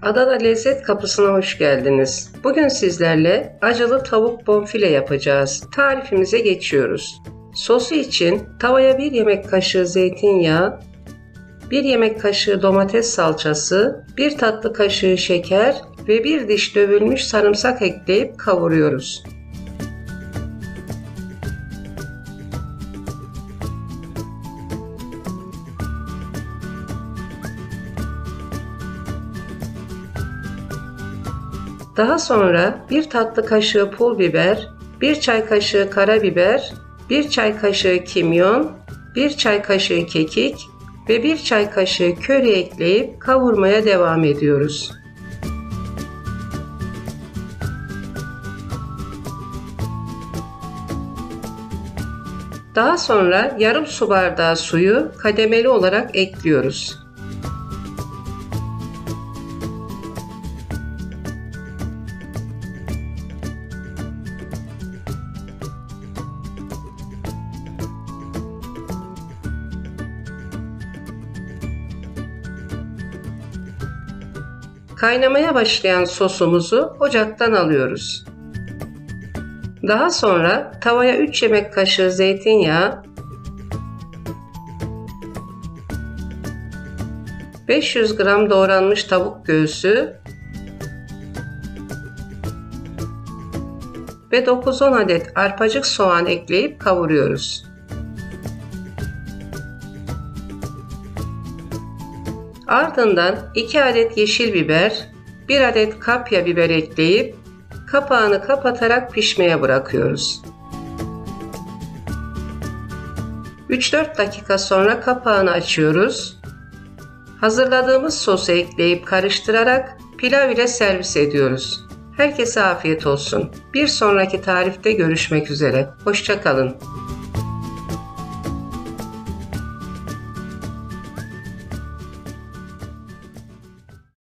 Adana Lezzet Kapısı'na hoş geldiniz. Bugün sizlerle acılı tavuk bonfile yapacağız. Tarifimize geçiyoruz. Sosu için tavaya 1 yemek kaşığı zeytinyağı, 1 yemek kaşığı domates salçası, 1 tatlı kaşığı şeker ve 1 diş dövülmüş sarımsak ekleyip kavuruyoruz. Daha sonra 1 tatlı kaşığı pul biber, 1 çay kaşığı karabiber, 1 çay kaşığı kimyon, 1 çay kaşığı kekik ve 1 çay kaşığı köri ekleyip kavurmaya devam ediyoruz. Daha sonra yarım su bardağı suyu kademeli olarak ekliyoruz. Kaynamaya başlayan sosumuzu ocaktan alıyoruz. Daha sonra tavaya 3 yemek kaşığı zeytinyağı, 500 gram doğranmış tavuk göğsü ve 9-10 adet arpacık soğan ekleyip kavuruyoruz. Ardından 2 adet yeşil biber, 1 adet kapya biber ekleyip kapağını kapatarak pişmeye bırakıyoruz. 3-4 dakika sonra kapağını açıyoruz. Hazırladığımız sosu ekleyip karıştırarak pilav ile servis ediyoruz. Herkese afiyet olsun. Bir sonraki tarifte görüşmek üzere. Hoşça kalın.